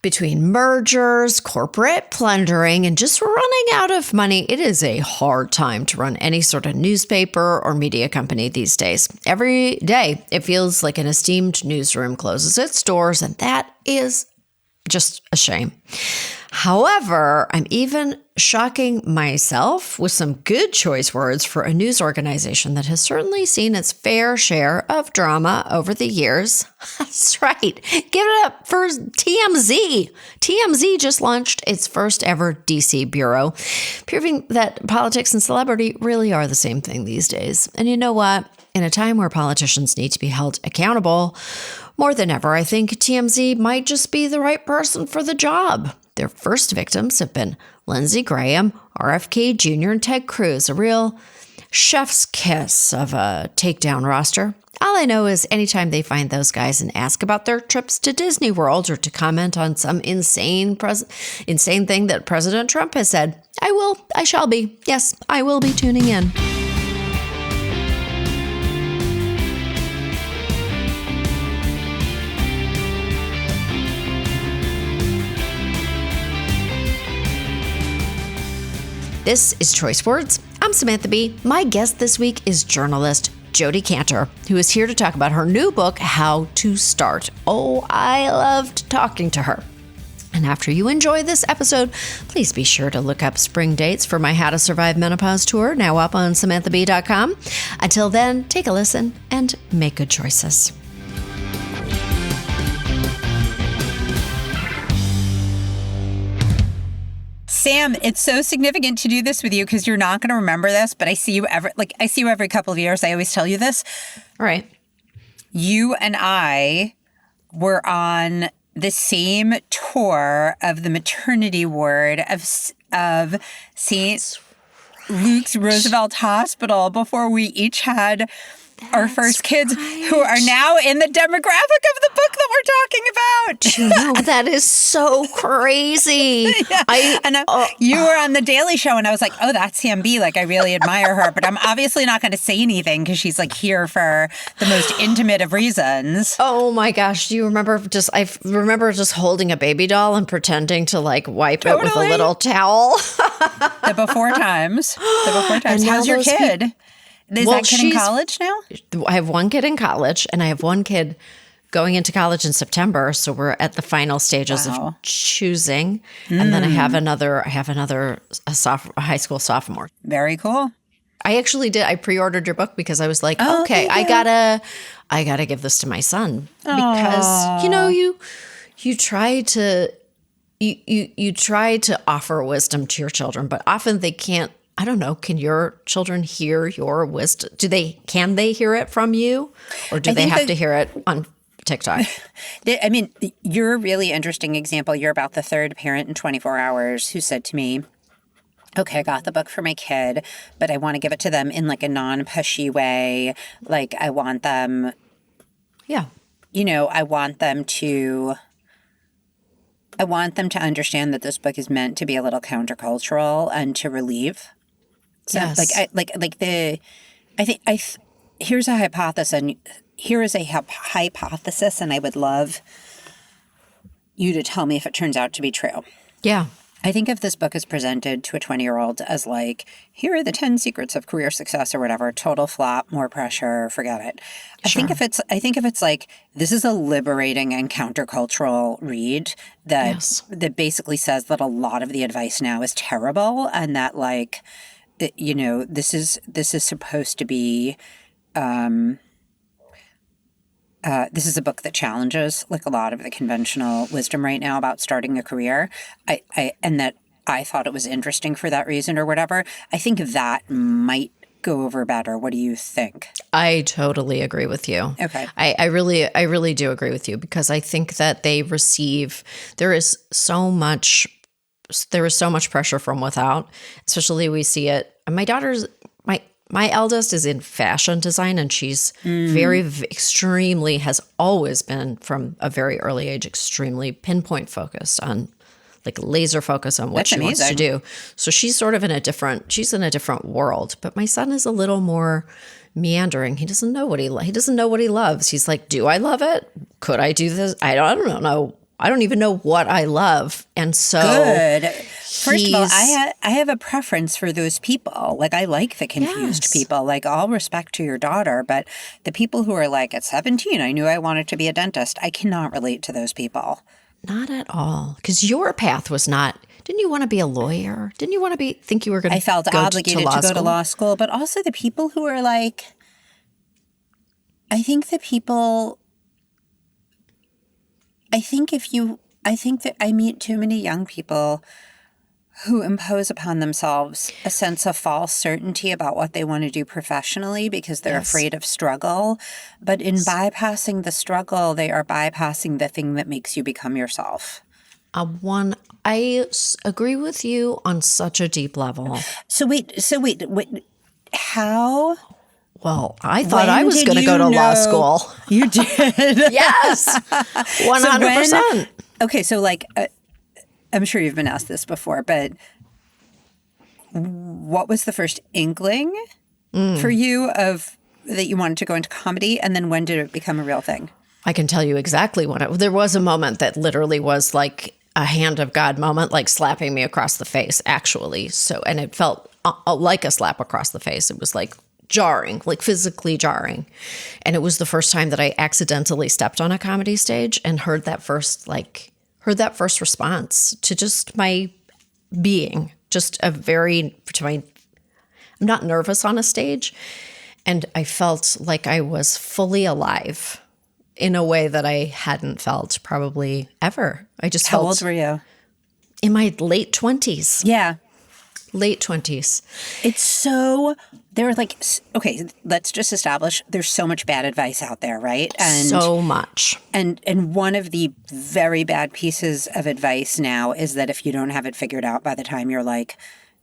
Between mergers, corporate plundering, and just running out of money, it is a hard time to run any sort of newspaper or media company these days. Every day, it feels like an esteemed newsroom closes its doors, and that is just a shame. However, I'm even shocking myself with some good choice words for a news organization that has certainly seen its fair share of drama over the years. That's right. Give it up for TMZ. TMZ just launched its first ever DC bureau, proving that politics and celebrity really are the same thing these days. And you know what? In a time where politicians need to be held accountable, more than ever, I think TMZ might just be the right person for the job. Their first victims have been Lindsey Graham, RFK Jr., and Ted Cruz, a real chef's kiss of a takedown roster. All I know is anytime they find those guys and ask about their trips to Disney World or to comment on some insane thing that President Trump has said, I shall be. Yes, I will be tuning in. This is Choice Words. I'm Samantha Bee. My guest this week is journalist Jodi Kantor, who is here to talk about her new book, How to Start. Oh, I loved talking to her. And after you enjoy this episode, please be sure to look up spring dates for my How to Survive Menopause tour, now up on SamanthaBee.com. Until then, take a listen and make good choices. Sam, it's so significant to do this with you because you're not going to remember this, but I see you every couple of years. I always tell you this. All right. You and I were on the same tour of the maternity ward of St. Luke's Roosevelt Hospital before we each had our first kids, who are now in the demographic of the book that we're talking about. You know, that is so crazy. Yeah. You were on The Daily Show, and I was like, oh, that's Sam Bee. Like, I really admire her, but I'm obviously not going to say anything because she's like here for the most intimate of reasons. Oh my gosh. Do you remember I remember just holding a baby doll and pretending to like wipe it with a little towel. The before times. How's your kid? Is that kid in college now? I have one kid in college, and I have one kid going into college in September. So we're at the final stages of choosing. And then I have another a high school sophomore. Very cool. I pre-ordered your book because I was like, okay, I gotta give this to my son. Because, you try to offer wisdom to your children, but often they can't. I don't know. Can your children hear your wisdom? Can they hear it from you, or do they have to hear it on TikTok? I mean, you're a really interesting example. You're about the third parent in 24 hours who said to me, okay, I got the book for my kid, but I want to give it to them in like a non-pushy way. Like I want them, I want them to understand that this book is meant to be a little countercultural and to relieve. So, yes. Here's a hypothesis, and here is a hypothesis, and I would love you to tell me if it turns out to be true. Yeah. I think if this book is presented to a 20-year-old as like, here are the 10 secrets of career success or whatever, total flop, more pressure, forget it. Sure. I think if it's like, this is a liberating and countercultural read that basically says that a lot of the advice now is terrible, and that like, this is supposed to be, this is a book that challenges like a lot of the conventional wisdom right now about starting a career. And that I thought it was interesting for that reason or whatever. I think that might go over better. What do you think? I totally agree with you. Okay. I really do agree with you, because I think that there is so much pressure from without, especially we see it. My eldest is in fashion design, and she's has always been from a very early age, extremely pinpoint focused on, like laser focus on what she wants to do. So she's sort of in a different world. But my son is a little more meandering. He doesn't know what he loves. He's like, do I love it? Could I do this? I don't know. I don't even know what I love. And so Good. First of all, I have a preference for those people. Like, I like the confused people. Like, all respect to your daughter, but the people who are like, at 17, I knew I wanted to be a dentist. I cannot relate to those people. Not at all. Because your path was not, didn't you want to be a lawyer? Didn't you want to think you were going to I felt obligated to go to law school, but also the people who are like, I think that I meet too many young people who impose upon themselves a sense of false certainty about what they want to do professionally because they're afraid of struggle. But in bypassing the struggle, they are bypassing the thing that makes you become yourself. I agree with you on such a deep level. So wait. How? Well, I thought I was going to go to law school. You did? Yes. 100%. Okay, so like, I'm sure you've been asked this before, but what was the first inkling for you of that you wanted to go into comedy, and then when did it become a real thing? I can tell you exactly when there was a moment that literally was like a hand of God moment, like slapping me across the face, actually. So, and it felt like a slap across the face. It was like jarring, like physically jarring. And it was the first time that I accidentally stepped on a comedy stage and heard that first response to just my being, I'm not nervous on a stage. And I felt like I was fully alive in a way that I hadn't felt probably ever. How old were you? In my late 20s. Yeah. Late 20s. It's so, they're like, okay, let's just establish there's so much bad advice out there, right? And so much. And one of the very bad pieces of advice now is that if you don't have it figured out by the time you're like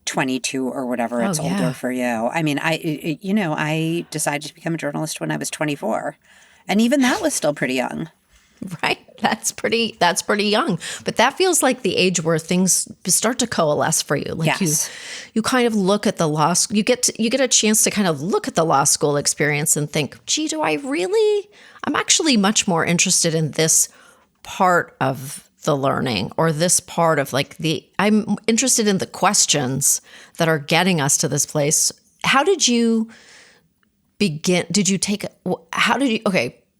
22 or whatever, it's older for you. I mean, I decided to become a journalist when I was 24. And even that was still pretty young. Right. That's pretty young. But that feels like the age where things start to coalesce for you. Like you kind of look at the law school, you get a chance to kind of look at the law school experience and think, gee, I'm actually much more interested in this part of the learning, or this part of I'm interested in the questions that are getting us to this place. How did you begin?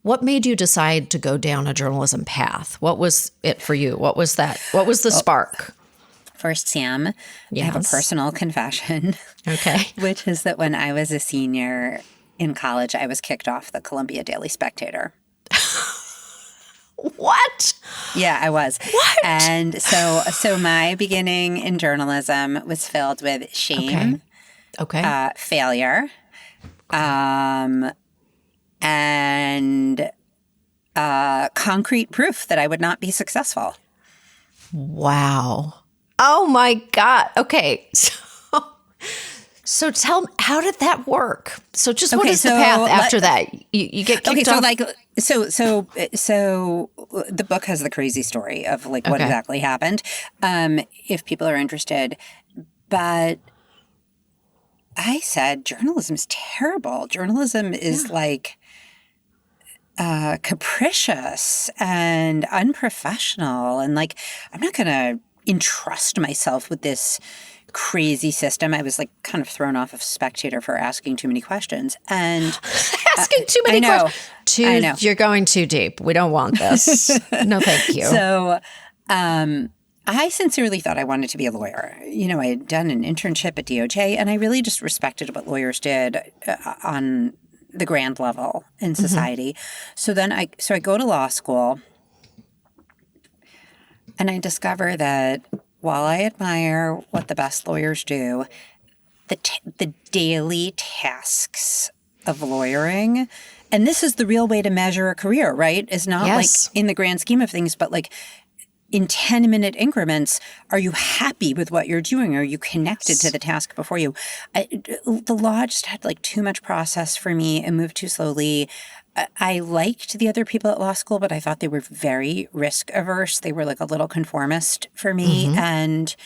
What made you decide to go down a journalism path? What was it for you? What was that? What was the spark? First, Sam, I have a personal confession. Okay. Which is that when I was a senior in college, I was kicked off the Columbia Daily Spectator. What? Yeah, I was. What? And so my beginning in journalism was filled with shame, failure, and concrete proof that I would not be successful. Wow. Oh my God. Okay. So tell me, how did that work? So just what is the path after that? You get kicked off? So the book has the crazy story of what exactly happened, if people are interested. But I said, journalism is terrible. Journalism is capricious and unprofessional. And I'm not going to entrust myself with this crazy system. I was kind of thrown off of Spectator for asking too many questions. And asking too many questions. I know. You're going too deep. We don't want this. No, thank you. So I sincerely thought I wanted to be a lawyer. I had done an internship at DOJ, and I really just respected what lawyers did on the grand level in society. So then I go to law school, and I discover that while I admire what the best lawyers do, the daily tasks of lawyering, and this is the real way to measure a career, right? Is not in the grand scheme of things, but in 10-minute increments, are you happy with what you're doing? Are you connected to the task before you? The law just had too much process for me and moved too slowly. I liked the other people at law school, but I thought they were very risk averse. They were a little conformist for me. Mm-hmm. And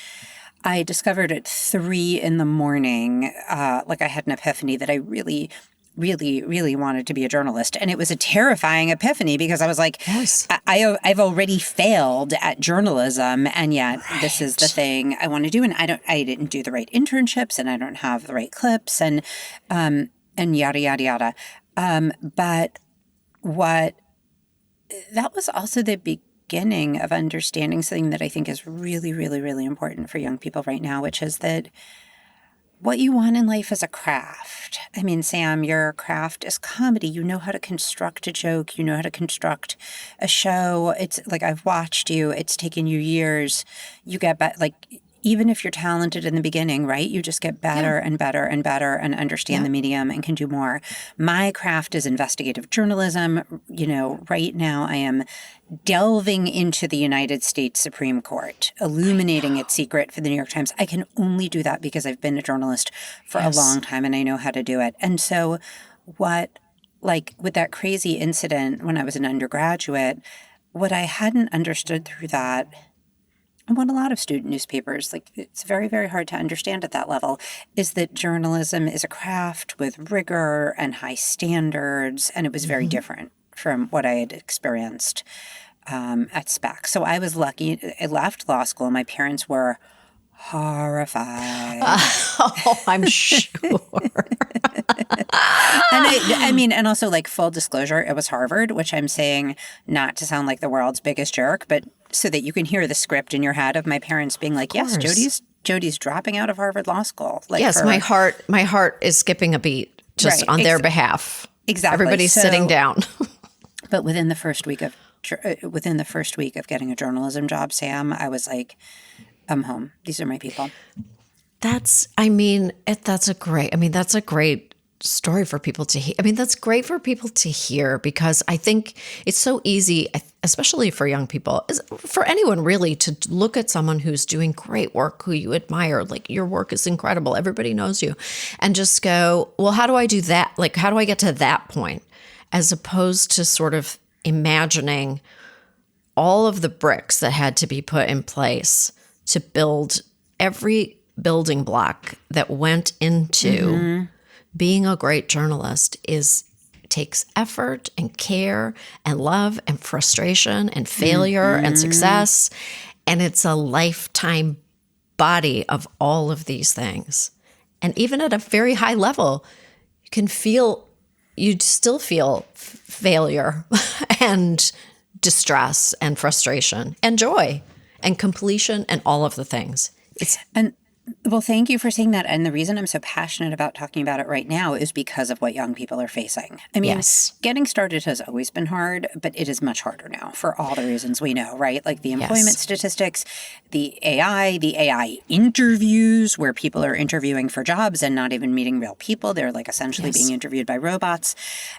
I discovered at 3 a.m, I had an epiphany that I really really, really wanted to be a journalist. And it was a terrifying epiphany because I was like, Yes. I've already failed at journalism, and yet this is the thing I want to do. And I didn't do the right internships, and I don't have the right clips, and yada, yada, yada. But that was also the beginning of understanding something that I think is really, really, really important for young people right now, which is that what you want in life is a craft. I mean, Sam, your craft is comedy. You know how to construct a joke. You know how to construct a show. It's like, I've watched you. It's taken you years. You get better. Like, even if you're talented in the beginning, right? You just get better and better and better and understand the medium and can do more. My craft is investigative journalism. You know, right now I am delving into the United States Supreme Court, illuminating its secret for the New York Times. I can only do that because I've been a journalist for a long time and I know how to do it. And so like with that crazy incident when I was an undergraduate, what I hadn't understood through that, and what a lot of student newspapers, like it's very, very hard to understand at that level, is that journalism is a craft with rigor and high standards. And it was very different from what I had experienced at SPAC. So I was lucky. I left law school. My parents were horrified. Oh, I'm sure. And I mean, and also like full disclosure, it was Harvard, which I'm saying not to sound like the world's biggest jerk, but so that you can hear the script in your head of my parents being like, yes, Jodi's dropping out of Harvard Law School. Like yes, my heart is skipping a beat just on their behalf. Exactly. Everybody's sitting down. But within the first week of getting a journalism job, Sam, I was like, I'm home. These are my people. That's a great story for people to hear. I mean, that's great for people to hear because I think it's so easy, especially for young people, for anyone really, to look at someone who's doing great work, who you admire, like your work is incredible, everybody knows you, and just go, well, how do I do that? Like, how do I get to that point? As opposed to sort of imagining all of the bricks that had to be put in place to build every building block that went into being a great journalist takes effort and care and love and frustration and failure and success. And it's a lifetime body of all of these things. And even at a very high level, you'd still feel failure and distress and frustration and joy and completion and all of the things. Well, thank you for saying that. And the reason I'm so passionate about talking about it right now is because of what young people are facing. I mean, getting started has always been hard, but it is much harder now for all the reasons we know, right? Like the employment statistics, the AI interviews where people are interviewing for jobs and not even meeting real people. They're like essentially being interviewed by robots.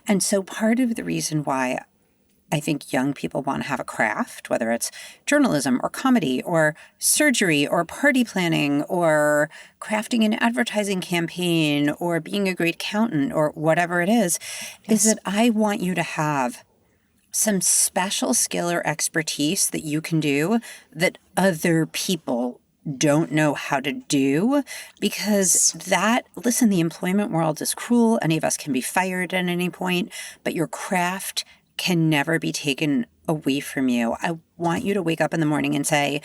And so part of the reason why I think young people want to have a craft, whether it's journalism or comedy or surgery or party planning or crafting an advertising campaign or being a great accountant or whatever it is that I want you to have some special skill or expertise that you can do that other people don't know how to do, because the employment world is cruel. Any of us can be fired at any point, but your craft can never be taken away from you. I want you to wake up in the morning and say,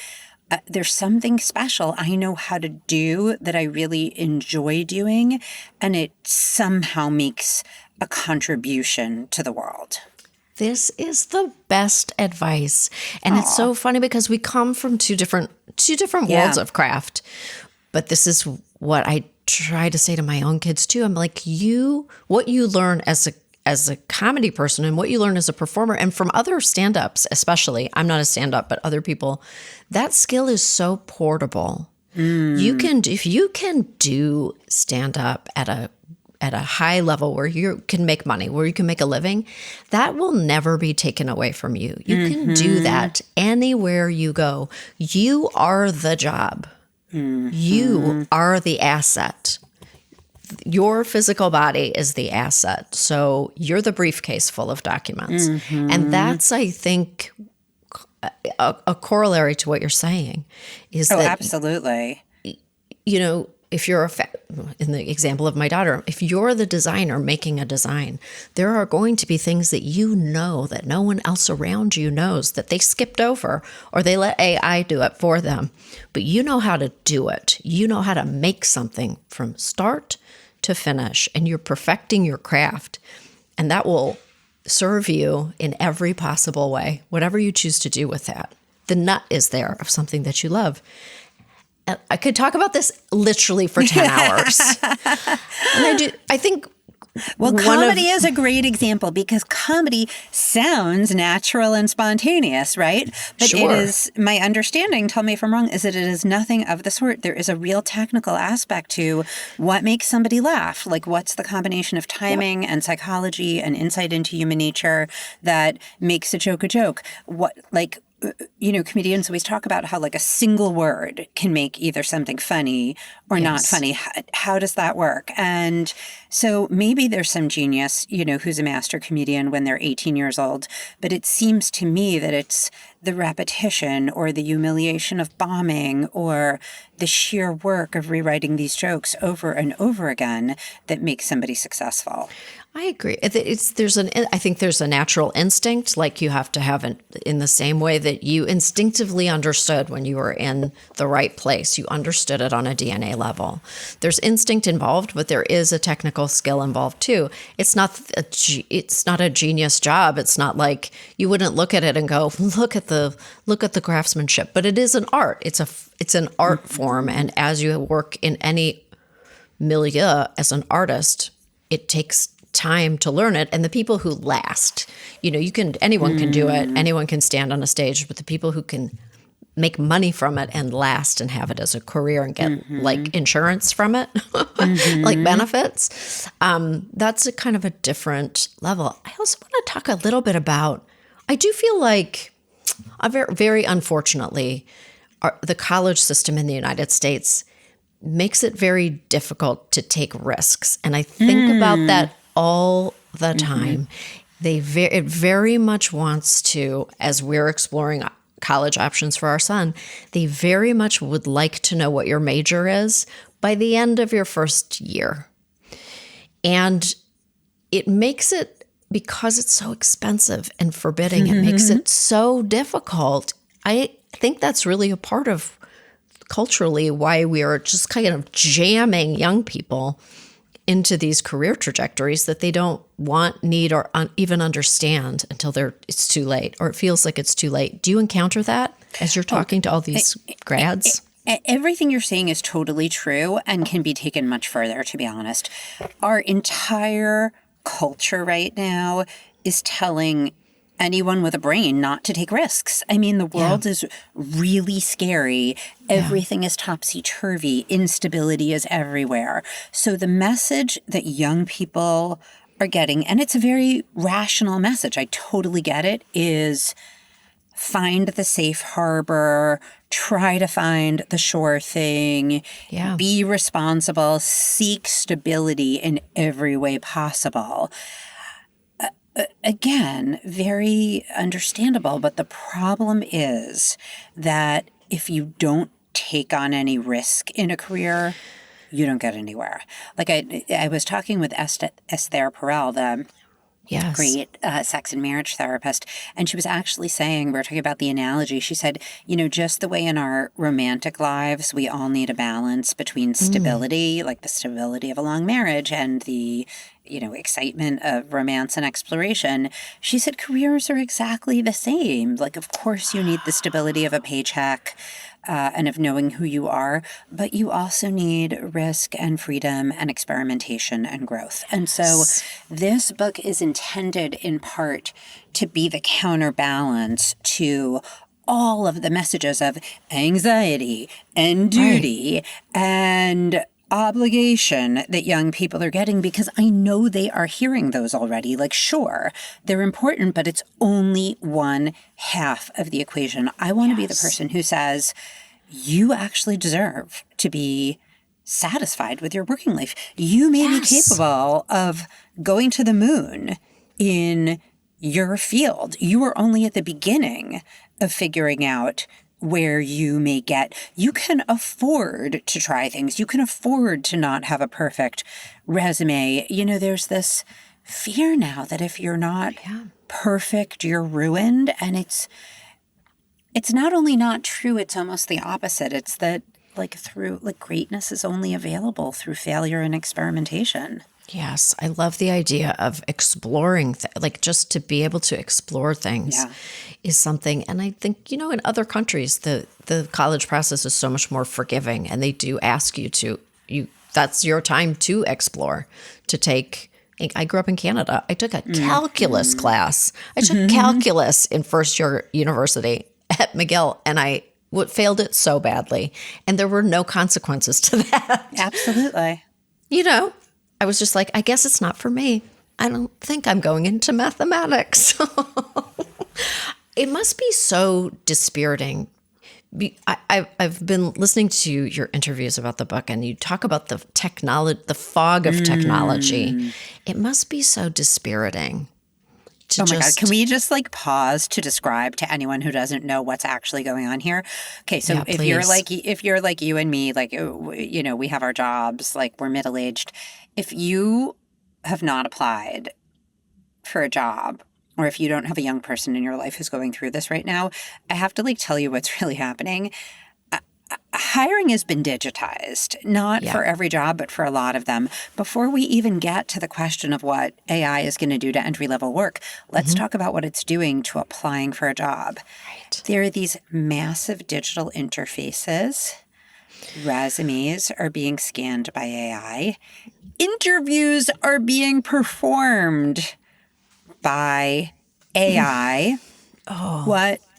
there's something special I know how to do that I really enjoy doing, and it somehow makes a contribution to the world. This is the best advice. And it's so funny because we come from two different worlds of craft. But this is what I try to say to my own kids too. I'm like, what you learn as a comedy person and what you learn as a performer and from other stand-ups, especially, I'm not a stand-up, but other people, that skill is so portable. If you can do stand-up at a high level where you can make money, where you can make a living, that will never be taken away from you. You can do that anywhere you go. You are the job. You are the asset. Your physical body is the asset. So you're the briefcase full of documents. And that's, I think, a corollary to what you're saying is that, absolutely. You know, if you're in the example of my daughter, if you're the designer making a design, there are going to be things that you know that no one else around you knows, that they skipped over or they let AI do it for them. But you know how to do it. You know how to make something from start to finish, and you're perfecting your craft. And that will serve you in every possible way, whatever you choose to do with that. The nut is there of something that you love. I could talk about this literally for 10 hours. And I think comedy is a great example because comedy sounds natural and spontaneous, right? But Sure. It is, my understanding, tell me if I'm wrong, is that it is nothing of the sort. There is a real technical aspect to what makes somebody laugh. Like, what's the combination of timing and psychology and insight into human nature that makes a joke? What, like, comedians always talk about how like a single word can make either something funny or not funny. How does that work? And so maybe there's some genius, who's a master comedian when they're 18 years old. But it seems to me that it's the repetition or the humiliation of bombing or the sheer work of rewriting these jokes over and over again that makes somebody successful. I agree. I think there's a natural instinct, like you have to have in the same way that you instinctively understood when you were in the right place. You understood it on a DNA level. There's instinct involved, but there is a technical skill involved too. It's not a genius job. It's not like you wouldn't look at it and go, look at the craftsmanship. But it is an art. It's an art form, and as you work in any milieu as an artist, it takes time to learn it. And the people who last, anyone can do it. Anyone can stand on a stage, but the people who can make money from it and last and have it as a career and get like insurance from it, like benefits, that's a kind of a different level. I also want to talk a little bit about, I do feel like, very, very unfortunately, the college system in the United States makes it very difficult to take risks. And I think about that all the time. It very much wants to, as we're exploring college options for our son, they very much would like to know what your major is by the end of your first year. And it makes it, because it's so expensive and forbidding, it makes it so difficult. I think that's really a part of culturally why we are just kind of jamming young people into these career trajectories that they don't want, need, or even understand until it's too late, or it feels like it's too late. Do you encounter that as you're talking to all these grads? Everything you're saying is totally true and can be taken much further, to be honest. Our entire culture right now is telling anyone with a brain not to take risks. I mean, the world is really scary. Everything is topsy-turvy. Instability is everywhere. So the message that young people are getting, and it's a very rational message, I totally get it, is find the safe harbor, try to find the sure thing, be responsible, seek stability in every way possible. Again, very understandable, but the problem is that if you don't take on any risk in a career, you don't get anywhere. Like I was talking with Esther Perel, the great sex and marriage therapist, and she was actually saying, we were talking about the analogy, she said, just the way in our romantic lives, we all need a balance between stability, like the stability of a long marriage, and the excitement of romance and exploration. She said careers are exactly the same. Like, of course, you need the stability of a paycheck and of knowing who you are, but you also need risk and freedom and experimentation and growth. And so this book is intended in part to be the counterbalance to all of the messages of anxiety and duty and obligation that young people are getting, because I know they are hearing those already. Like, sure, they're important, but it's only one half of the equation. I want to be the person who says, you actually deserve to be satisfied with your working life. You may be capable of going to the moon in your field. You are only at the beginning of figuring out where you can afford to try things. You can afford to not have a perfect resume. There's this fear now that if you're not perfect, you're ruined. And it's not only not true, it's almost the opposite. It's that greatness is only available through failure and experimentation. Yes, I love the idea of exploring, just to be able to explore things is something. And I think, in other countries, the college process is so much more forgiving, and they do ask you that's your time to explore, to take. I grew up in Canada. I took a calculus class. I took calculus in first year university at McGill, and I failed it so badly. And there were no consequences to that. Absolutely. I was just like, I guess it's not for me. I don't think I'm going into mathematics. It must be so dispiriting. I've been listening to your interviews about the book, and you talk about the technology, the fog of technology. It must be so dispiriting. Oh my God. Can we just pause to describe to anyone who doesn't know what's actually going on here? Okay. So if you're like you and me, we have our jobs, we're middle-aged. If you have not applied for a job, or if you don't have a young person in your life who's going through this right now, I have to tell you what's really happening. Hiring has been digitized, not for every job, but for a lot of them. Before we even get to the question of what AI is going to do to entry-level work, let's talk about what it's doing to applying for a job. Right. There are these massive digital interfaces. Resumes are being scanned by AI. Interviews are being performed by AI.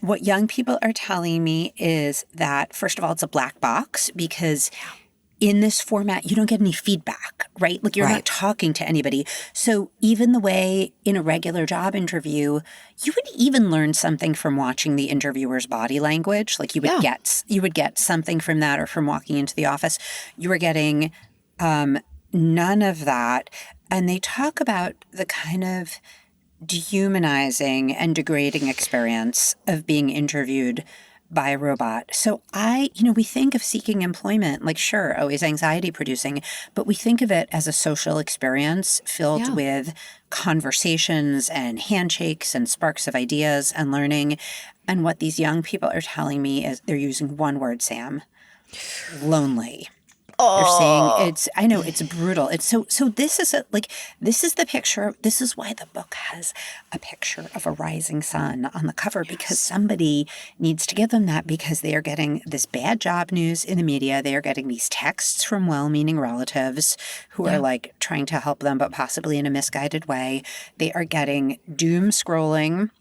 What young people are telling me is that, first of all, it's a black box, because in this format, you don't get any feedback, right? You're not talking to anybody. So even the way in a regular job interview, you would even learn something from watching the interviewer's body language. You would get something from that, or from walking into the office. You were getting none of that. And they talk about the kind of dehumanizing and degrading experience of being interviewed by a robot. So we think of seeking employment, sure, always anxiety producing, but we think of it as a social experience filled with conversations and handshakes and sparks of ideas and learning. And what these young people are telling me is they're using one word, Sam: lonely. They're saying it's brutal. It's so this is this is the picture. This is why the book has a picture of a rising sun on the cover, because somebody needs to give them that, because they are getting this bad job news in the media. They are getting these texts from well-meaning relatives who are trying to help them, but possibly in a misguided way. They are getting doom scrolling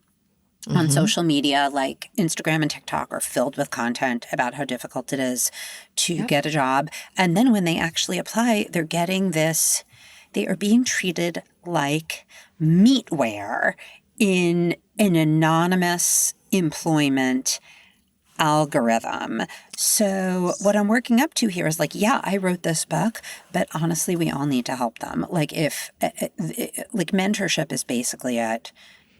on social media, like Instagram and TikTok, are filled with content about how difficult it is to get a job. And then when they actually apply, they're getting this, they are being treated like meatware in an anonymous employment algorithm. So what I'm working up to here is I wrote this book, but honestly, we all need to help them. If mentorship is basically at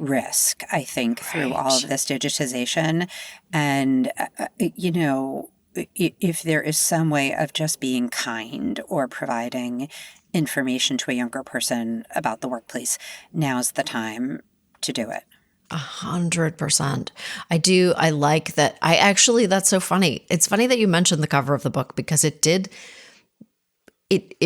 risk, I think, through all of this digitization. And, if there is some way of just being kind or providing information to a younger person about the workplace, now's the time to do it. 100%. I do. I like that. That's so funny. It's funny that you mentioned the cover of the book, because it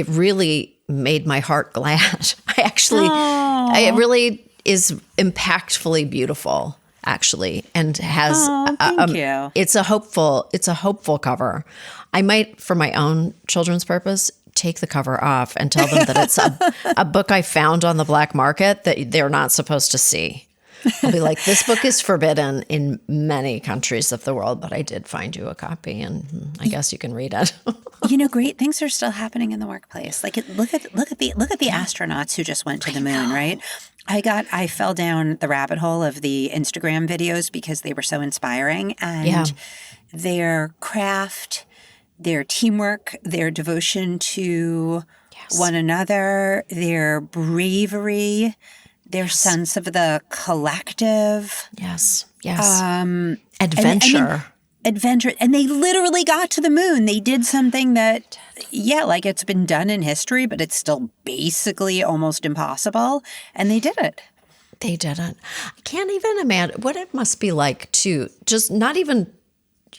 really made my heart glad. It really is impactfully beautiful, actually, and has thank you. It's a hopeful cover. I might, for my own children's purpose, take the cover off and tell them that it's a book I found on the black market that they're not supposed to see. I'll be like, this book is forbidden in many countries of the world, but I did find you a copy, and I guess you can read it. Great things are still happening in the workplace. Look at the astronauts who just went to the moon, right? I fell down the rabbit hole of the Instagram videos because they were so inspiring, and their craft, their teamwork, their devotion to one another, their bravery, their sense of the collective. Yes. Adventure. adventure. And they literally got to the moon. They did something that, like it's been done in history, but it's still basically almost impossible. And they did it. They didn't. I can't even imagine what it must be like to just not even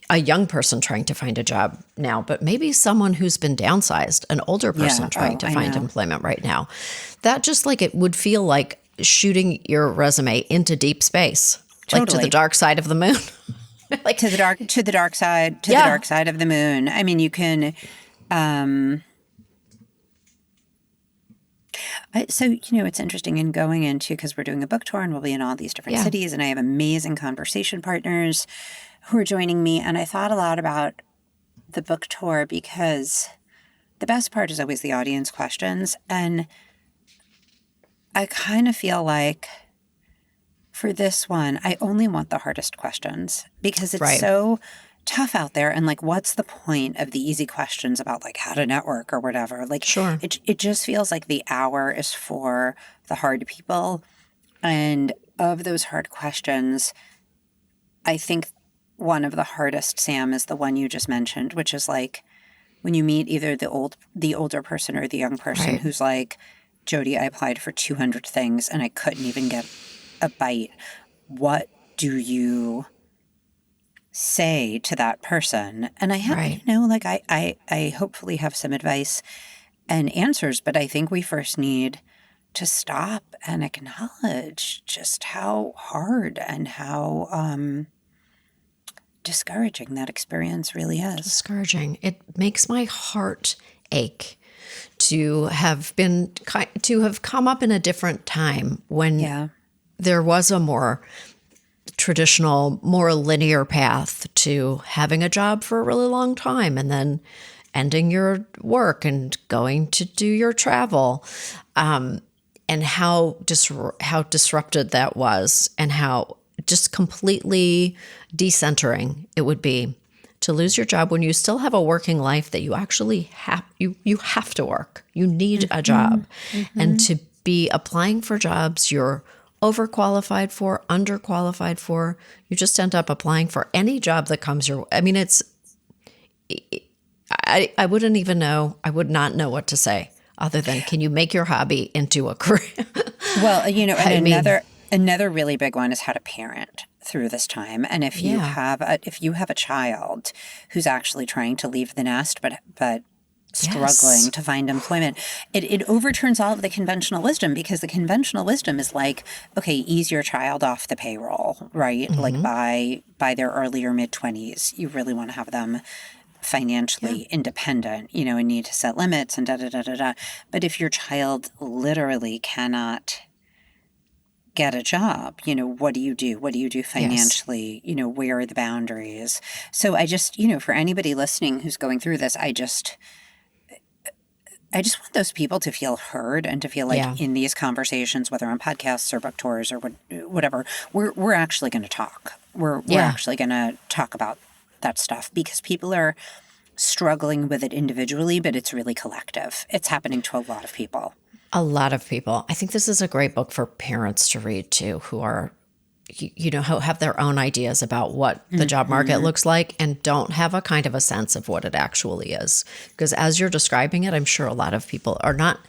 a young person trying to find a job now, but maybe someone who's been downsized, an older person trying to find employment right now. That just like it would feel like shooting your resume into deep space, like to the dark side of the moon. Like to the dark side the dark side of the moon. I mean, you can so, it's interesting in going into, because we're doing a book tour and we'll be in all these different cities, and I have amazing conversation partners who are joining me. And I thought a lot about the book tour because the best part is always the audience questions. And I kind of feel like for this one, I only want the hardest questions because it's so tough out there. And like, what's the point of the easy questions about like how to network or whatever? Like, it just feels like the hour is for the hard people. And of those hard questions, I think one of the hardest, Sam, is the one you just mentioned, which is like when you meet either the older person or the young person who's like, Jodi, I applied for 200 things and I couldn't even get a bite. What do you say to that person? And I have, like I hopefully have some advice and answers, but I think we first need to stop and acknowledge just how hard and how discouraging that experience really is. Discouraging. It makes my heart ache to have come up in a different time when there was a more traditional, more linear path to having a job for a really long time and then ending your work and going to do your travel, and how disrupted that was, and how just completely decentering it would be to lose your job when you still have a working life that you actually have. You have to work. You need a job, and to be applying for jobs you're overqualified for, underqualified for. You just end up applying for any job that comes your way. I mean, I wouldn't even know. I would not know what to say other than, can you make your hobby into a career? Well, and another really big one is how to parent through this time. And if you have a child who's actually trying to leave the nest, but struggling to find employment, it overturns all of the conventional wisdom, because the conventional wisdom is like, okay, ease your child off the payroll, right? Like by their early or mid-20s, you really want to have them financially independent, and need to set limits and da-da-da-da-da. But if your child literally cannot get a job, what do you do? What do you do financially? Where are the boundaries? So I just, for anybody listening who's going through this, I just want those people to feel heard and to feel like in these conversations, whether on podcasts or book tours or whatever, we're actually going to talk. We're actually going to talk about that stuff, because people are struggling with it individually, but it's really collective. It's happening to a lot of people. A lot of people. I think this is a great book for parents to read too, who are, who have their own ideas about what the job market looks like and don't have a kind of a sense of what it actually is. Because as you're describing it, I'm sure a lot of people are not,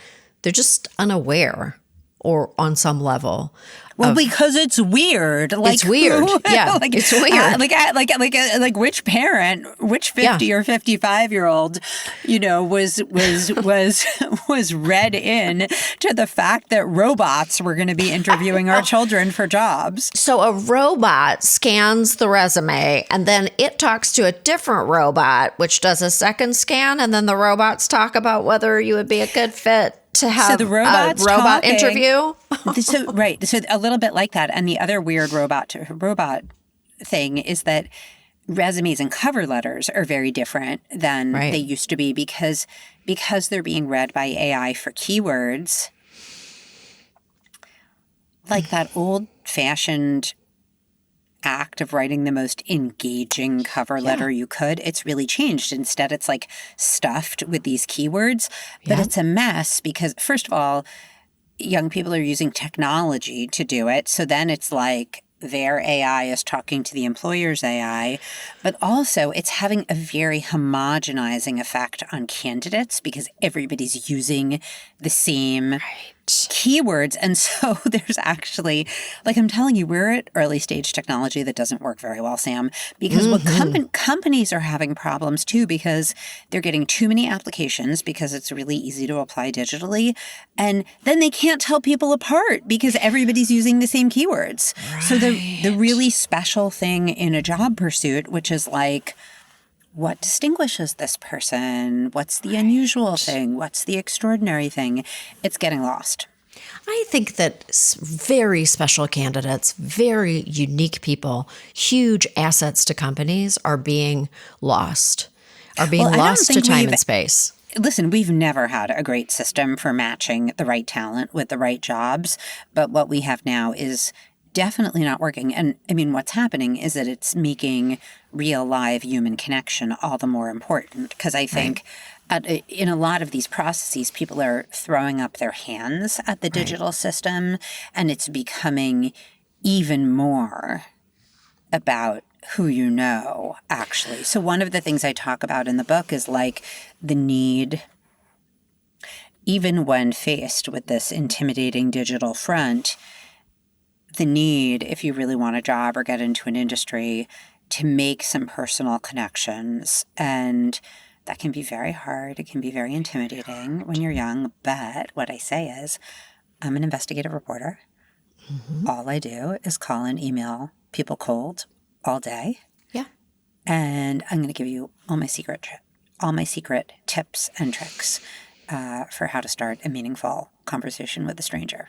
they're just unaware, or on some level. Well, because it's weird. Like, it's weird. Yeah, it's weird. Like which parent, which 50 or 55-year-old, was read in to the fact that robots were going to be interviewing our children for jobs. So a robot scans the resume, and then it talks to a different robot, which does a second scan, and then the robots talk about whether you would be a good fit to have a robot interview. So a little bit like that. And the other weird robot thing is that resumes and cover letters are very different than they used to be, because they're being read by AI for keywords. Like that old-fashioned act of writing the most engaging cover letter you could, it's really changed. Instead, it's like stuffed with these keywords, but it's a mess because, first of all, young people are using technology to do it. So then it's like their AI is talking to the employer's AI, but also it's having a very homogenizing effect on candidates because everybody's using the same keywords. And so there's actually, like I'm telling you, we're at early stage technology that doesn't work very well, Sam, because what companies are having problems too, because they're getting too many applications because it's really easy to apply digitally. And then they can't tell people apart because everybody's using the same keywords. Right. So the really special thing in a job pursuit, which is like, what distinguishes this person? What's the unusual thing? What's the extraordinary thing? It's getting lost. I think that very special candidates, very unique people, huge assets to companies are being lost, to time and space. Listen, we've never had a great system for matching the right talent with the right jobs, but what we have now is definitely not working. And I mean, what's happening is that it's making real live human connection all the more important. Because I think in a lot of these processes, people are throwing up their hands at the digital system, and it's becoming even more about who you know, actually. So one of the things I talk about in the book is like the need, even when faced with this intimidating digital front, the need, if you really want a job or get into an industry, to make some personal connections. And that can be very hard. It can be very intimidating when you're young. But what I say is, I'm an investigative reporter. All I do is call and email people cold all day. Yeah. And I'm going to give you all my secret tips and tricks for how to start a meaningful conversation with a stranger.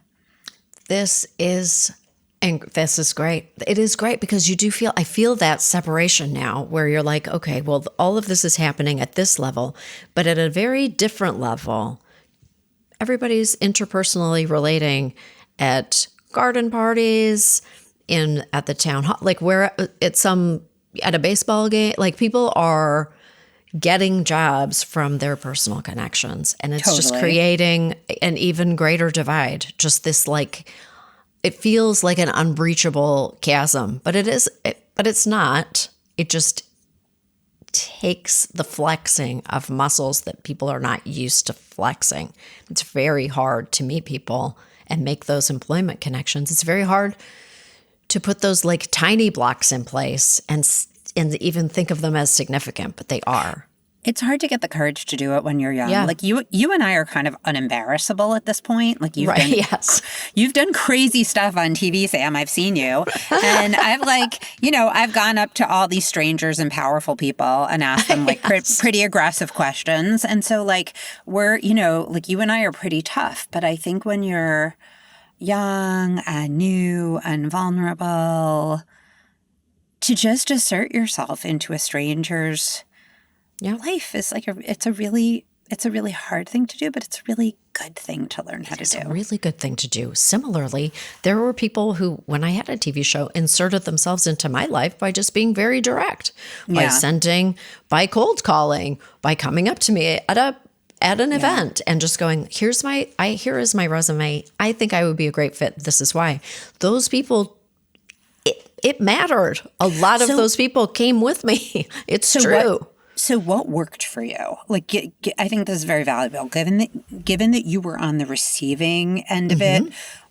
This is great. It is great because I feel that separation now where you're like, okay, well, all of this is happening at this level, but at a very different level, everybody's interpersonally relating at garden parties, at the town hall, like where at a baseball game, like people are getting jobs from their personal connections. And it's just creating an even greater divide. Just this like, it feels like an unbreachable chasm, but it's not. It just takes the flexing of muscles that people are not used to flexing. It's very hard to meet people and make those employment connections. It's very hard to put those like tiny blocks in place and even think of them as significant, but they are. It's hard to get the courage to do it when you're young. Yeah. Like you and I are kind of unembarrassable at this point. Like you've done crazy stuff on TV, Sam. I've seen you. And I've gone up to all these strangers and powerful people and asked them like pretty aggressive questions. And so like you and I are pretty tough. But I think when you're young and new and vulnerable, to just assert yourself into a stranger's life is like it's a really hard thing to do, but it's a really good thing to learn how to do. It's a really good thing to do. Similarly, there were people who, when I had a TV show, inserted themselves into my life by just being very direct, by cold calling, by coming up to me at an event and just going, here is my resume. I think I would be a great fit. This is why. Those people, it mattered. A lot of those people came with me. It's true. So what worked for you? Like, I think this is very valuable. Given that you were on the receiving end of it,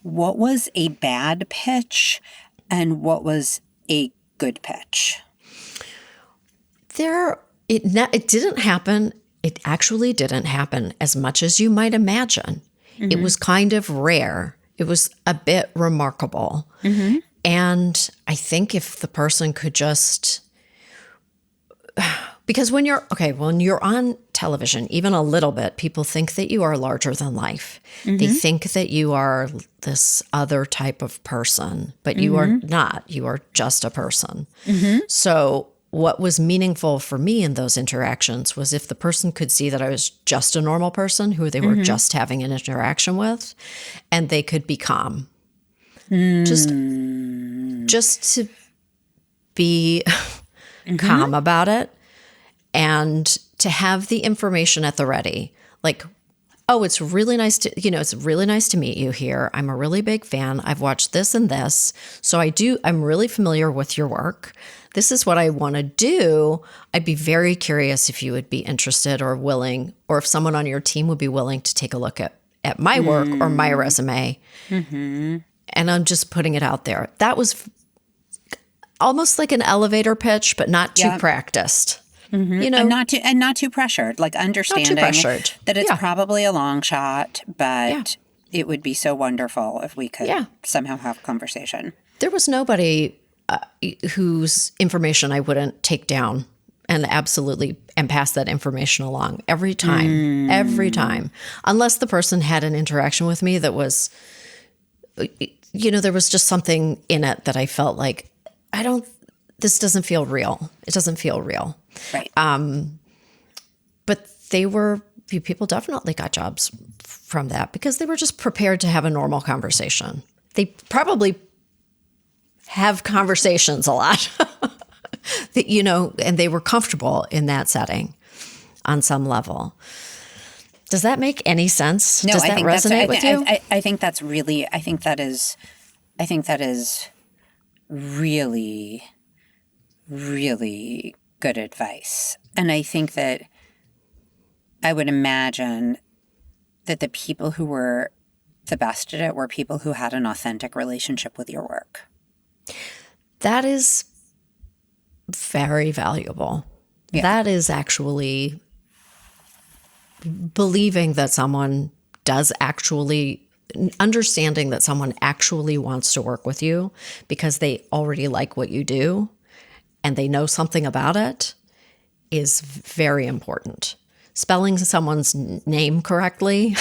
what was a bad pitch and what was a good pitch? It didn't happen. It actually didn't happen as much as you might imagine. It was kind of rare. It was a bit remarkable. And I think if the person could just... Because when you're on television, even a little bit, people think that you are larger than life. They think that you are this other type of person, but you are not. You are just a person. So what was meaningful for me in those interactions was if the person could see that I was just a normal person who they were just having an interaction with, and they could be calm. Just to be calm about it. And to have the information at the ready. Like, oh, it's really nice to meet you here. I'm a really big fan. I've watched this and this. So I'm really familiar with your work. This is what I want to do. I'd be very curious if you would be interested or willing, or if someone on your team would be willing to take a look at my work or my resume. Mm-hmm. And I'm just putting it out there. That was almost like an elevator pitch, but not too practiced. Mm-hmm. And not too pressured. Like understanding that it's probably a long shot, but it would be so wonderful if we could somehow have a conversation. There was nobody whose information I wouldn't take down and pass that information along every time, unless the person had an interaction with me that was, there was just something in it that I felt like, this doesn't feel real. It doesn't feel real. Right. But people definitely got jobs from that because they were just prepared to have a normal conversation. They probably have conversations a lot, and they were comfortable in that setting on some level. Does that make any sense? No, Does that resonate with you? I think that is really, really good advice. And I think that I would imagine that the people who were the best at it were people who had an authentic relationship with your work. That is very valuable. Yeah. That is actually believing that someone understanding that someone actually wants to work with you because they already like what you do and they know something about it is very important. Spelling someone's name correctly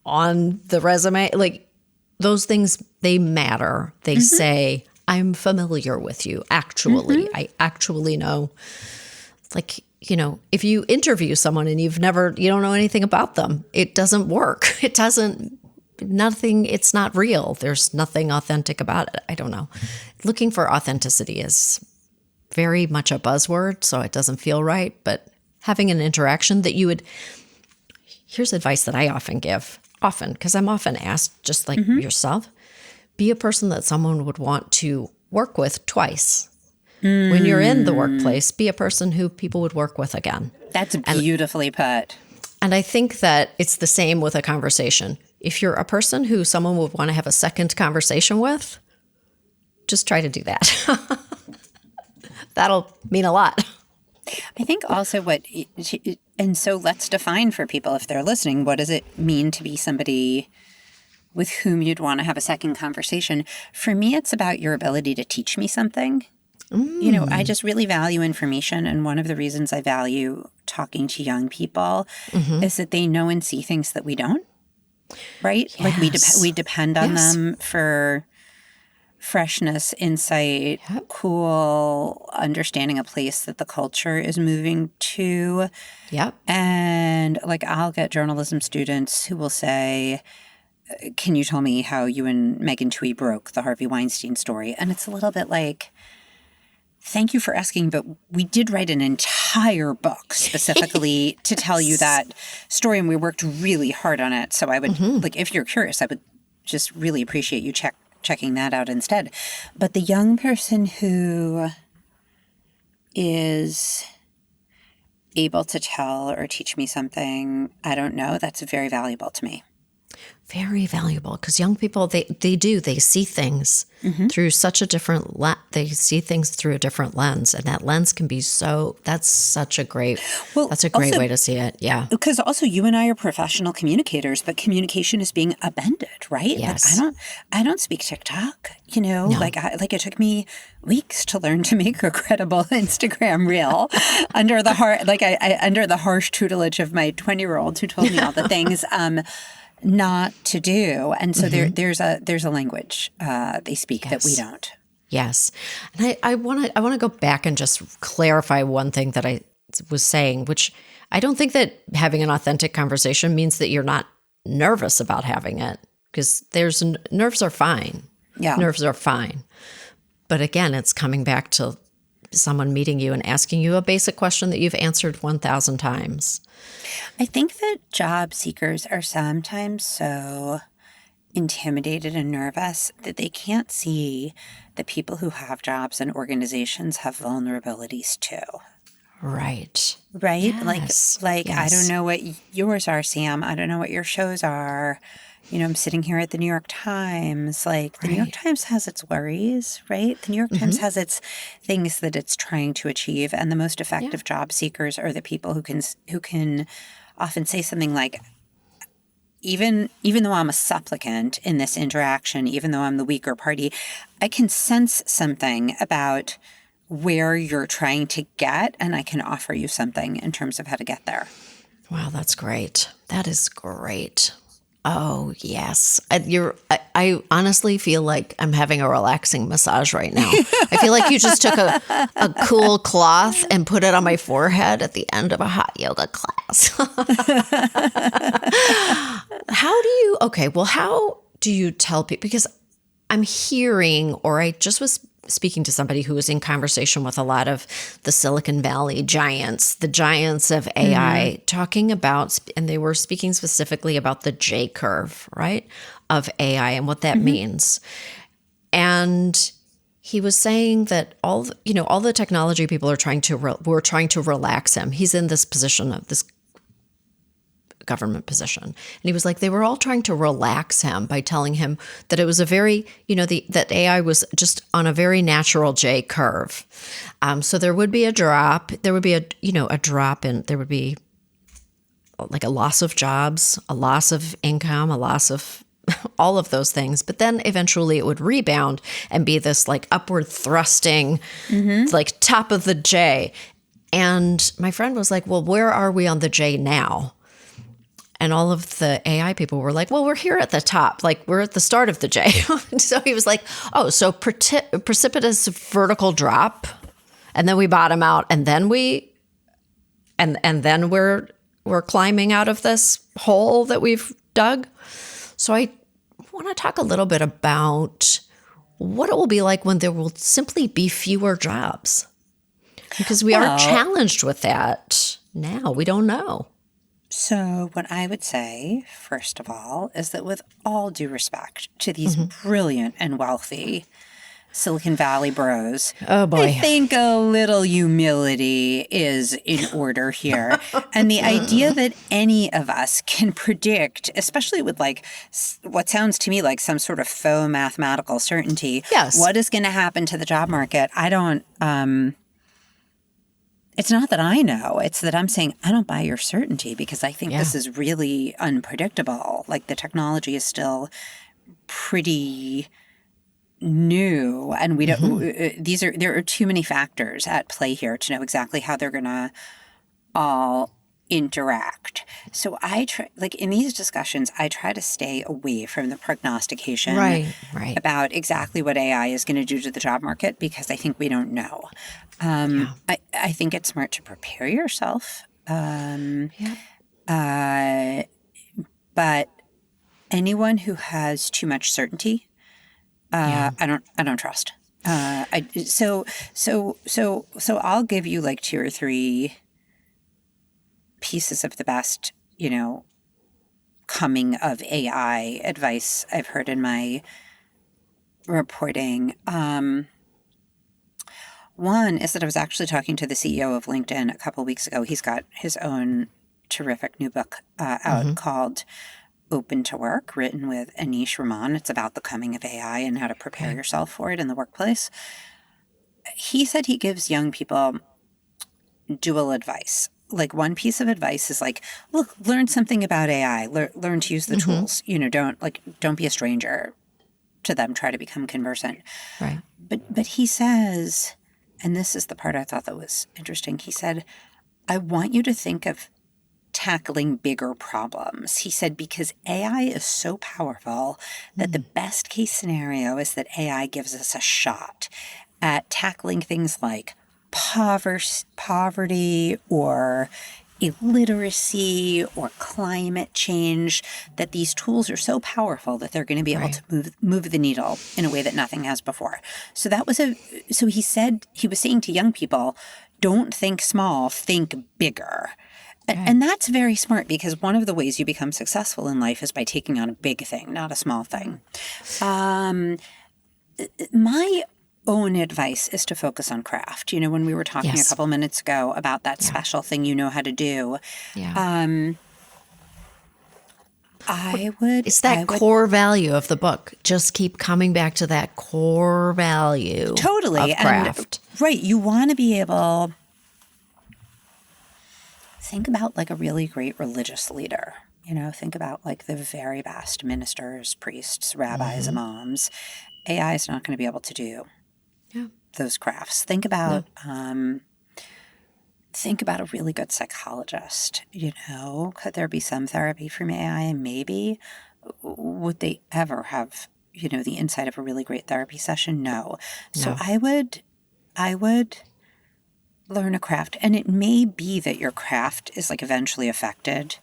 on the resume, like those things, they matter. They say, I'm familiar with you. Actually, I actually know. Like, if you interview someone and you don't know anything about them, it doesn't work. It's not real. There's nothing authentic about it. I don't know. Looking for authenticity is very much a buzzword, so it doesn't feel right. But having an interaction that here's advice that I often give, because I'm often asked, just like yourself, be a person that someone would want to work with twice. When you're in the workplace, be a person who people would work with again. That's beautifully put. And I think that it's the same with a conversation. If you're a person who someone would want to have a second conversation with, just try to do that. That'll mean a lot. I think also and so let's define for people if they're listening, what does it mean to be somebody with whom you'd want to have a second conversation? For me, it's about your ability to teach me something. I just really value information. And one of the reasons I value talking to young people is that they know and see things that we don't, right? Yes. Like we depend on them for freshness, insight, cool understanding a place that the culture is moving to. Yep. And like I'll get journalism students who will say, can you tell me how you and Megan Twohey broke the Harvey Weinstein story? And it's a little bit like, thank you for asking, but we did write an entire book specifically to tell you that story, and we worked really hard on it. So I would, like, if you're curious, I would just really appreciate you checking that out instead. But the young person who is able to tell or teach me something I don't know, that's very valuable to me. Very valuable, because young people, they see things through such a different they see things through a different lens, and that lens can be that's such a great way to see it. Yeah. Because also you and I are professional communicators, but communication is being upended, right? Yes. Like I don't speak TikTok, No. Like it took me weeks to learn to make a credible Instagram reel under the under the harsh tutelage of my 20-year-old who told me all the things not to do. And so there's a language they speak that we don't. Yes. And I want to go back and just clarify one thing that I was saying, which I don't think that having an authentic conversation means that you're not nervous about having it, because nerves are fine. Yeah. Nerves are fine. But again, it's coming back to someone meeting you and asking you a basic question that you've answered 1,000 times. I think that job seekers are sometimes so intimidated and nervous that they can't see that people who have jobs and organizations have vulnerabilities too. Right. Right? Yes. I don't Yes. know what yours are, Sam. I don't know what your shows are. I'm sitting here at the New York Times. Like, the New York Right. Times has its worries, right? The New York Times has its things that it's trying to achieve, and the most Yeah. effective job seekers are the people who can often say something like, even though I'm a supplicant in this interaction, even though I'm the weaker party, I can sense something about where you're trying to get, and I can offer you something in terms of how to get there. Wow, that's great. That is great. Oh, yes. I honestly feel like I'm having a relaxing massage right now. I feel like you just took a cool cloth and put it on my forehead at the end of a hot yoga class. How do you tell people? Because I'm hearing, or I just was speaking to somebody who was in conversation with a lot of the Silicon Valley giants, the giants of AI, talking about, and they were speaking specifically about the J curve, right, of AI and what that means. And he was saying that all the technology people are trying to we're trying to relax him. He's in this position of this government position. And he was like, they were all trying to relax him by telling him that it was a very, that AI was just on a very natural J curve. So there would be a drop, there would be a drop in, there would be like a loss of jobs, a loss of income, a loss of all of those things. But then eventually it would rebound and be this like upward thrusting, like top of the J. And my friend was like, well, where are we on the J now? And all of the AI people were like, well, we're here at the top. Like, we're at the start of the J. So he was like, oh, so precipitous vertical drop. And then we bottom out. And then then we're climbing out of this hole that we've dug. So I want to talk a little bit about what it will be like when there will simply be fewer jobs. Because we are challenged with that now. We don't know. So what I would say, first of all, is that with all due respect to these brilliant and wealthy Silicon Valley bros, Oh, boy. I think a little humility is in order here. And the idea that any of us can predict, especially with like what sounds to me like some sort of faux mathematical certainty, Yes. what is going to happen to the job market, I don't... It's not that I know. It's that I'm saying I don't buy your certainty because I think this is really unpredictable. Like, the technology is still pretty new, and we don't. There are too many factors at play here to know exactly how they're going to all interact. So I try, like in these discussions, I try to stay away from the prognostication Right. about exactly what AI is going to do to the job market because I think we don't know. I think it's smart to prepare yourself. But anyone who has too much certainty, I don't trust. So I'll give you like 2 or 3 pieces of the best, coming of AI advice I've heard in my reporting. One is that I was actually talking to the CEO of LinkedIn a couple of weeks ago. He's got his own terrific new book out called Open to Work, written with Anish Raman. It's about the coming of AI and how to prepare yourself for it in the workplace. He said he gives young people dual advice. Like, one piece of advice is like, look, learn something about AI, learn to use the tools, don't be a stranger to them, try to become conversant. Right. But he says, and this is the part I thought that was interesting. He said, I want you to think of tackling bigger problems. He said, because AI is so powerful that the best case scenario is that AI gives us a shot at tackling things like poverty or illiteracy or climate change, that these tools are so powerful that they're going to be able to move the needle in a way that nothing has before. So he was saying to young people, don't think small, think bigger. And that's very smart, because one of the ways you become successful in life is by taking on a big thing, not a small thing. My own advice is to focus on craft. You know, when we were talking a couple minutes ago about that special thing you know how to do, It's that core value of the book. Just keep coming back to that core value of craft. And, you want to be able... Think about like a really great religious leader. You know, think about like the very best ministers, priests, rabbis, imams. AI is not going to be able to do those crafts. Think about a really good psychologist. You know, could there be some therapy from AI? Maybe. Would they ever have, you know, the insight of a really great therapy session? No. So I would learn a craft, and it may be that your craft is like eventually affected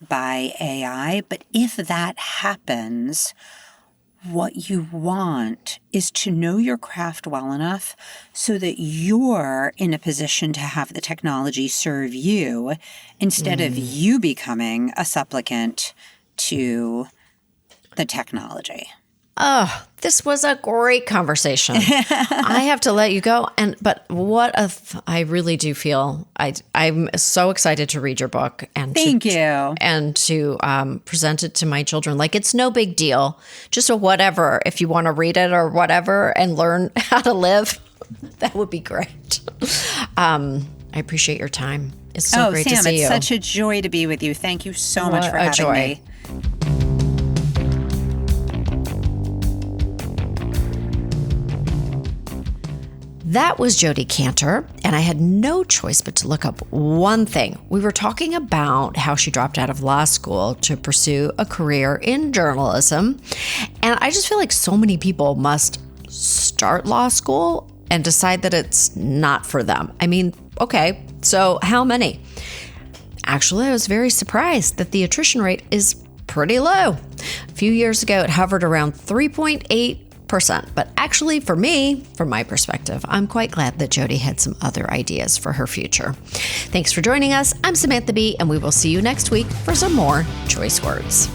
by AI, but if that happens, what you want is to know your craft well enough so that you're in a position to have the technology serve you instead of you becoming a supplicant to the technology. Oh, this was a great conversation. I have to let you go. But I really do feel I'm so excited to read your book and thank you, and to present it to my children. Like, it's no big deal. Just a whatever. If you want to read it or whatever and learn how to live, that would be great. I appreciate your time. It's so great Sam, to see you. It's such a joy to be with you. Thank you so much for having me. That was Jodi Kantor, and I had no choice but to look up one thing. We were talking about how she dropped out of law school to pursue a career in journalism, and I just feel like so many people must start law school and decide that it's not for them. I mean, okay, so how many? Actually, I was very surprised that the attrition rate is pretty low. A few years ago, it hovered around 3.8%. But actually, for me, from my perspective, I'm quite glad that Jodi had some other ideas for her future. Thanks for joining us. I'm Samantha Bee, and we will see you next week for some more Choice Words.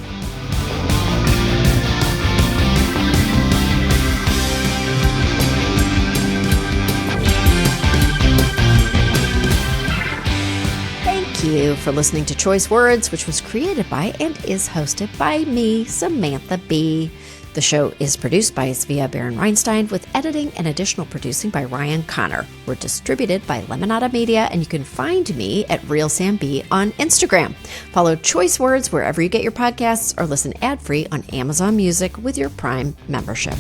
Thank you for listening to Choice Words, which was created by and is hosted by me, Samantha Bee. The show is produced by Svea Baron-Reinstein with editing and additional producing by Ryan Connor. We're distributed by Lemonada Media, and you can find me at Real Sam B on Instagram. Follow Choice Words wherever you get your podcasts or listen ad-free on Amazon Music with your Prime membership.